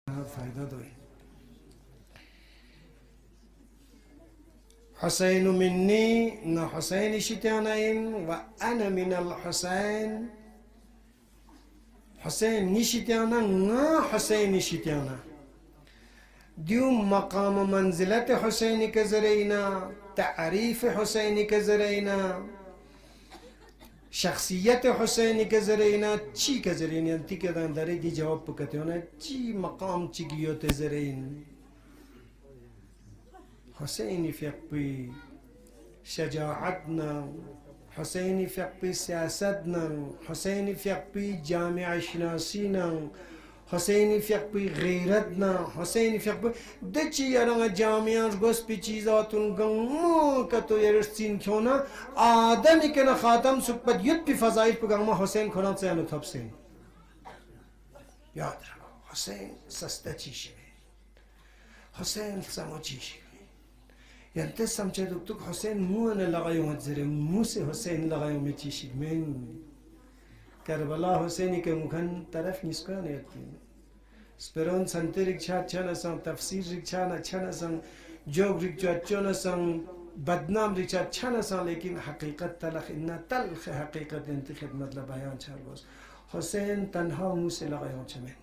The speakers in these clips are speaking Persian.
فایده داره. حسین منی نه حسین شیطانین و انا من الحسین. حسین نشیطانا نه حسین شیطانا. دیو مقام منزلت حسین که زرینا، تعریف حسین که زرینا، شخصیت حسین که زرینا چی که زرینا تی که داره دی جواب بکتے ہونا چی مقام چی گیوت زرین. حسین فقبی شجاعتنا، حسین فقبی سیاستنا، حسین فقبی جامع شناسینا، حسین فقبی غیرتنا، حسین فقبی دچی یارا جامعان گوس پی چیزاتون گمو کتو یرسین کیونا آدمی که نه خاتم سپد یت پی فضایل پگام حسین کنات سے انو تبسین. یاد رکھو حسین سستا چیشی حسین سمو چیشی. یعنی تو سمجھے تو حسین مو نے لگایو مت زره مو سے حسین لگایو می چیشی من کربلا حسینی که مکان طرف نیسکان یادیم. سپرون سنتریک چات چناسان تفسیر ریک چانا چناسان جوگ ریک چات چناسان بدنام ریک چات چناسان لیکن حقیقت تلخ إن تلخ حقیقت انتخاب مطلب بیان چال باز. حسین تنها مو سے لگایو چمن.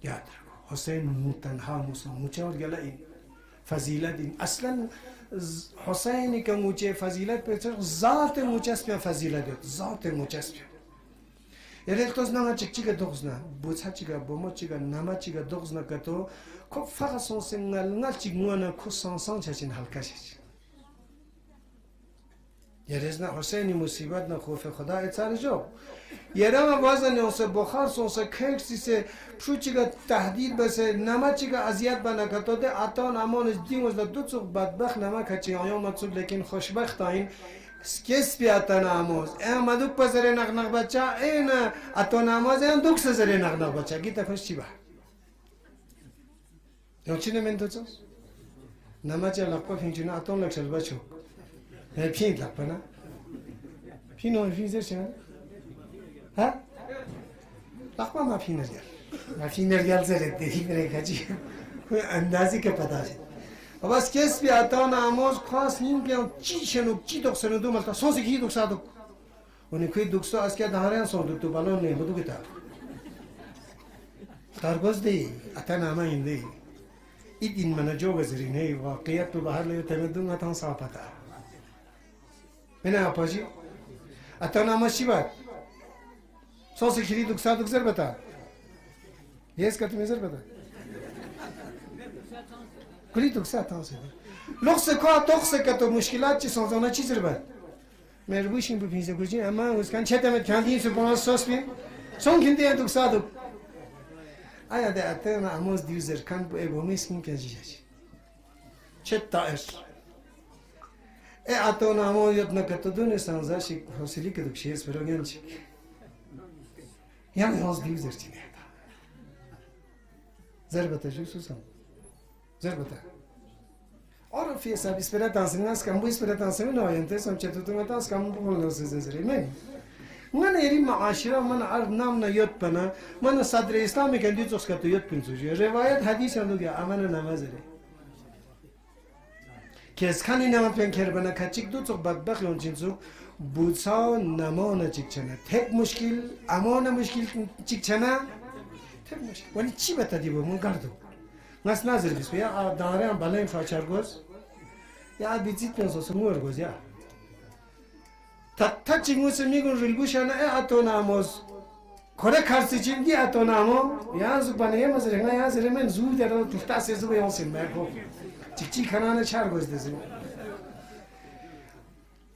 یاد رکھو حسین مو تنها مو سے موچور گلا این فضیلت این اصلا حسینی که موچه فضیلت پیچه ذات موچست بیا فضیلت دید ذات موچست بیا. یعنی توز نما چیکا دوغز نه بوچه چیکا بومو چیکا نما چیکا دوغز نه کتو کو فقط سونسه نل چیک موانه کو سانسان چچین حلقه چچین. یعنی نه حسینی مصیبت نه خوف خدا اتسال جو. یعنی ما وزن اونسه بخار سونسه کیکسی سه پشو چیکا تهدید بسه نما چیکا اذیت بنا کتو ده اتان امانش دیموز ده دو چوب بدبخت نما کچی آیا مطلوب لیکن خوشبخت این سکس بی اتان اموز. اما دوک پسر نق بچه این اتان اموز این دوک سر نق بچه گیت فش چی با؟ یه چی نمین تو چاس؟ نما چه لقبه فینچونه اتان لکشل بچه. پین لقبه نه؟ پین اون فیزر چه؟ ها؟ لقبه ما پین نرگل. ما پین نرگل زرد دیدی میره کجی. کوی اندازی که پداشت. و بس کس بی اتان آموز خواست نیم بیان چی شنو چی دکتر دو ملتا سوزی کی دکتر دو. اونی کوی دکتر از که دهارن سون دکتر بالون نه بدو کتا. ترگوز دی اتان آما این دی. این من جو گذرینه واقعیت تو بهر لیو تمدن اتان صاحبتا. من آپاجی اتان آما چی باد؟ سوزی کی دکتر بتا. یس کتی میزر بتا. کلی دکتر تانسه. لخت که تخت که تو مشکلات چی سازانه چی زر باد؟ مربوطیم به پیش کجی اما اسکان چه تمت کندی سپاس ساس بین چون کندی دکتر دو. آیا ده اتنا آموز دیوزر کند با اگومیس کن کجی جی. چه تاش؟ اتنا آموز یاد نکرد دونه سانزاشی حاصلی که دکتریس براگن چی؟ یعنی آموز دیوزر چی نه؟ زربته جو سوسم. زربته. آره فیس اب اسپرت آنسیمه است کم بو اسپرت آنسیمه نایانته سام چطور تو متاس کم بو لوسه زری من ایری معاشره من عرض نام نیاد پنا من صدر اسلامی که دیوز است که تو یاد پنجوجی روایت حدیث اندوگی آمن نمازره که از خانی نام پن کربنا کچیک دو تو بدبخی اون چیزو بودسا نمان چیک چنه تک مشکل امان مشکل چیک چنه تک مشکل ولی چی بتادی با من گردو ناس نازل بیست یا داره هم بالای فاچرگوز یا بیزیت نزوس مورگوز یا تا چی موسی میگن ریلگوشان اتون آموز کره کارسی چیم دی اتون آمو یا زبانه مزرعه نه یا زره من زود دارم تو تاسی زبان یانسیم مرکو چی کنانه چرگوز دزیم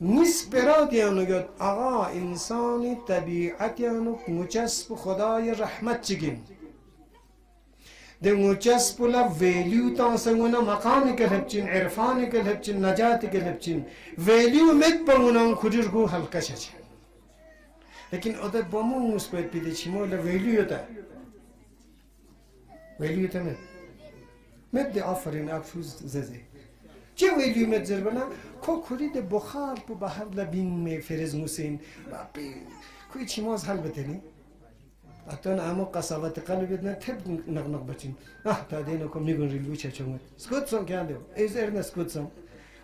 نیست برادیانو گد آقا انسانی طبیعتیانو مجسب خدای رحمت چگیم ده مجسب لا ویلیو تانسمونا مقامی که لبچین عرفانی که لبچین نجاتی که لبچین ویلیو مت بمونان کجور کو حلقه چه لیکن اده بامون مثبت پیده چیمو لا ویلیو تا ویلیو تا مت ده آفرین افروز زده چه ویلیو مت زربنا کو کلی ده بخار پو بحر لبین می فرز موسین باقی کوی چیماز حل بتنی أتون عمو قصابة قلبنا تب نغنق بچين تادينكم نيجون ريلوي چچونت سكوتسون كاندو إزرنا سكوتسون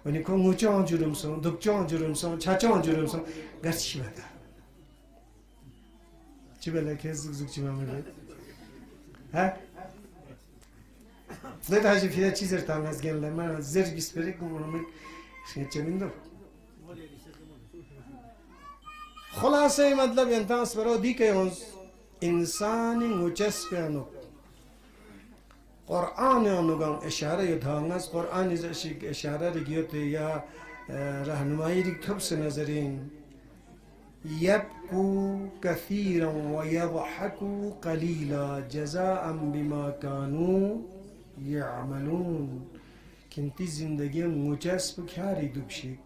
ونيكون موچون جورمسون دكچون جورمسون چچون جورمسون گرچي بدا چي بلا كيس زوك چي مامل ها زيد حاجة فيها چيزر تامز گل لما زر گسپريك مونمك شيچمين دو خلاصه مطلب ينتاس برو دي كيونز إنساني مجسبينو قرآن يانوغان إشارة يدهانس قرآن إزاشيك إشارة رجيوتي يا رهنمائي ريك تبس نظرين يبكوا كثيرا ويضحكوا قليلا جزاء بما كانوا يعملون كنتي زندگي مجسب كاري دوبشيك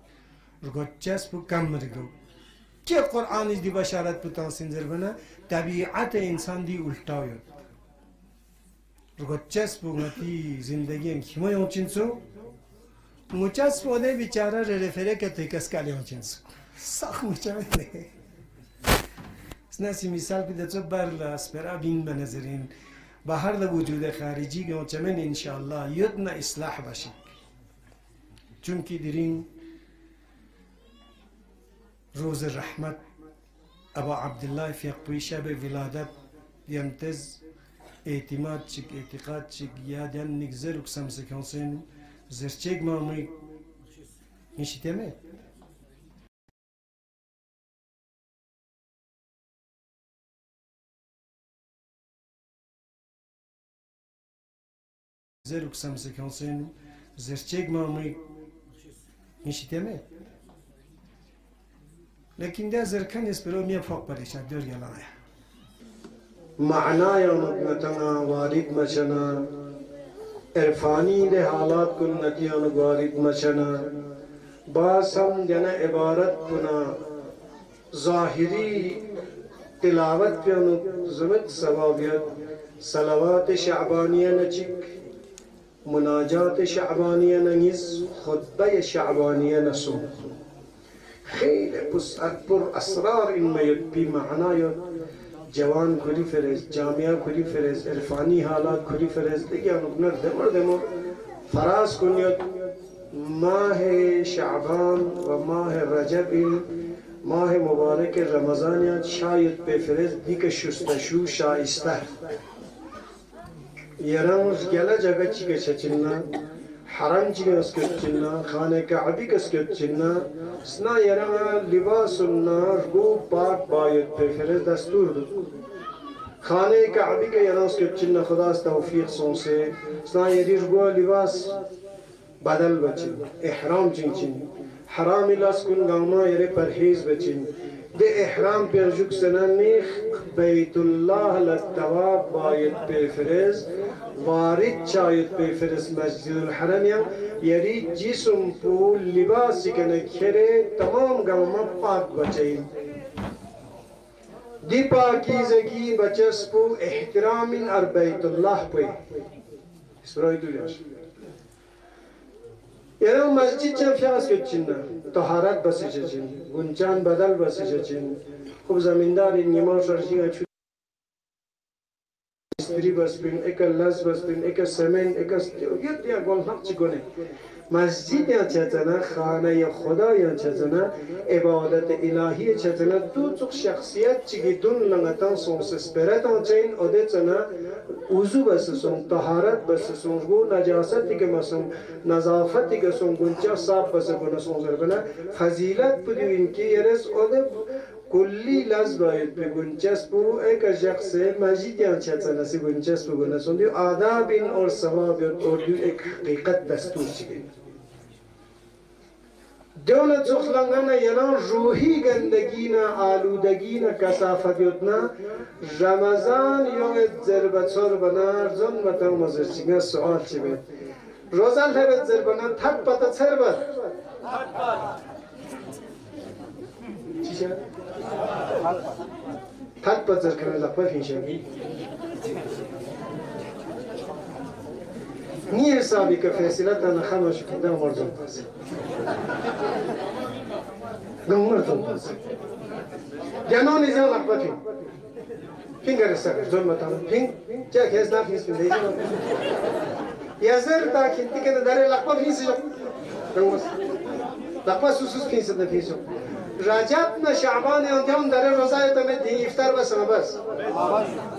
رغت جسب كم رغو که قرآن دی بشارت بودن سنجر بنا طبیعت انسان دی الٹاوید رگوت چسب بودی زندگی هم کیمای اون چنسو مچسب بوده بیچاره رفره که توی کس کلی اون چنسو سخت مچسب نه نسی مثال بیده تو برلا اسپرا بین بنظرین با هر وجود خارجی که چمن انشالله یدنا اصلاح باشید چون که دیرین روز الرحمة أبا عبد الله في قويشة بولادت يمتز اعتماد شك اعتقاد شك يادن نجزر وكسم سكانسين زرچيك مامي مشي تمام زر وكسم سكانسين زرچيك مامي مشي تمام لكن ده زركان يسبرو مية فوق بريشة دور يلانا معنى يومتنا وارد مشنا عرفاني ده حالات كن نتيان وارد مشنا باسم جنا عبارت كنا ظاهري تلاوت كنو زمت سوابيت صلوات شعبانية نجيك مناجات شعبانية نجيز خطبة شعبانية نسوم خیلی پر اسرار این میاد بی معنای جوان کلی فرز جامعه کلی فرز عرفانی حالات کلی فرز دیگه نکنر دمر فراز کنید ماه شعبان و ماه رجب ماه مبارک رمضان شاید به فرز دیگه شستشو شایسته یرانش گله جگه چیگه چچنا حرام چیگه اسکتچنا خانه کعبی کسکتچنا سنا یرا لباس النار گو پاک باید بفرز دستور دو خانه کعبی که یرا اسکتچنا خداست توفیق سونسه سنا یریش گو لباس بدل بچین احرام چین حرامی لاس کن گاما یری پرهیز بچین ده احرام پیرجوک سنانیخ بیت الله للتواب باید بفرز وارد شاید بفرز مسجد الحرم یری جسم پول لباسی کنه کره تمام گاما پاک بچین دی پاکیزگی بچسپو احترام بیت الله پوی اسپرای دولیاش یعنی مسجد چه فیاس کچینه طهارت بسی چین گنجان بدل بسی چین خوب زمینداری نیمان شرجیه چون استری بس بین یک لاس بس بین یک سمن یک یه دیا گل نق چیکنه مسجد یا چتنا خانه خدا یا چتنا عبادت الهی چتنا دو چوک شخصیت چیگی دون لنگتان سونس اسپرتان چین ادتنا وضو بسسون طهارت بسسون گو نجاستی که مسون نظافتی که سون گنچه صاف بسسون سون زربنا فضیلت بدوین که یرس اده کلی لز باید به گنچسب و ایک شخص مجیدیان چتنا سی گنچسب گنسون دیو آداب این اور ثواب اور دیو ایک حقیقت دستور چیگی دولت زخلانگانا یلان روحی گندگینا آلودگینا کسافتیوتنا رمضان یومت زربتسور بنار زن مطمئن مزرچیگا سوال چی بید روزان هرد زربنار تک پتا سر بد چی شد؟ تک پتا سر کنه لقبه فینشنگی نی حسابی که فیصلت دانا خمش کدام مردم پاس گم مردم پاس جنانی زن لقبه فین Finger is a zone matam. Ping, check his not his relation. Yes, sir, taking ticket the Lakpa piece. Lakpa Susus piece of the piece. Rajat na Shaban and down the Rosa to make the iftar was on a bus.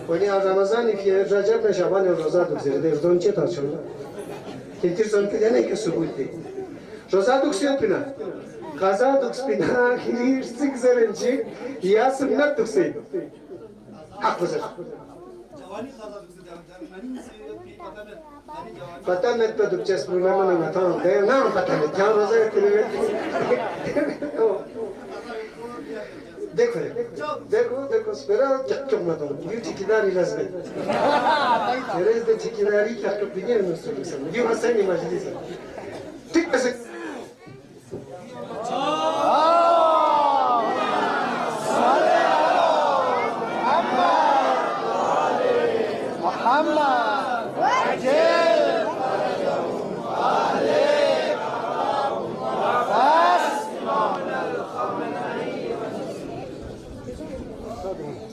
When you are Ramazan, if you Rajat na Shaban and Rosa to there's don't chet on shoulder. It is on Kidanek Subuti. Rosa took Silpina. Kaza took Spina, he 6 7 he asked him not to say. पता नहीं तो दुखचस प्रोग्राम में मैं था गए ना पता नहीं क्या रोज़ा देखो देखो देखो स्पेरा चक्कर मत हो ये चिकिदारी लज़्बे मेरे इस चिकिदारी क्या तो बिने नुस्खे सब ये हसन नहीं मजलिस ठीक है Southern.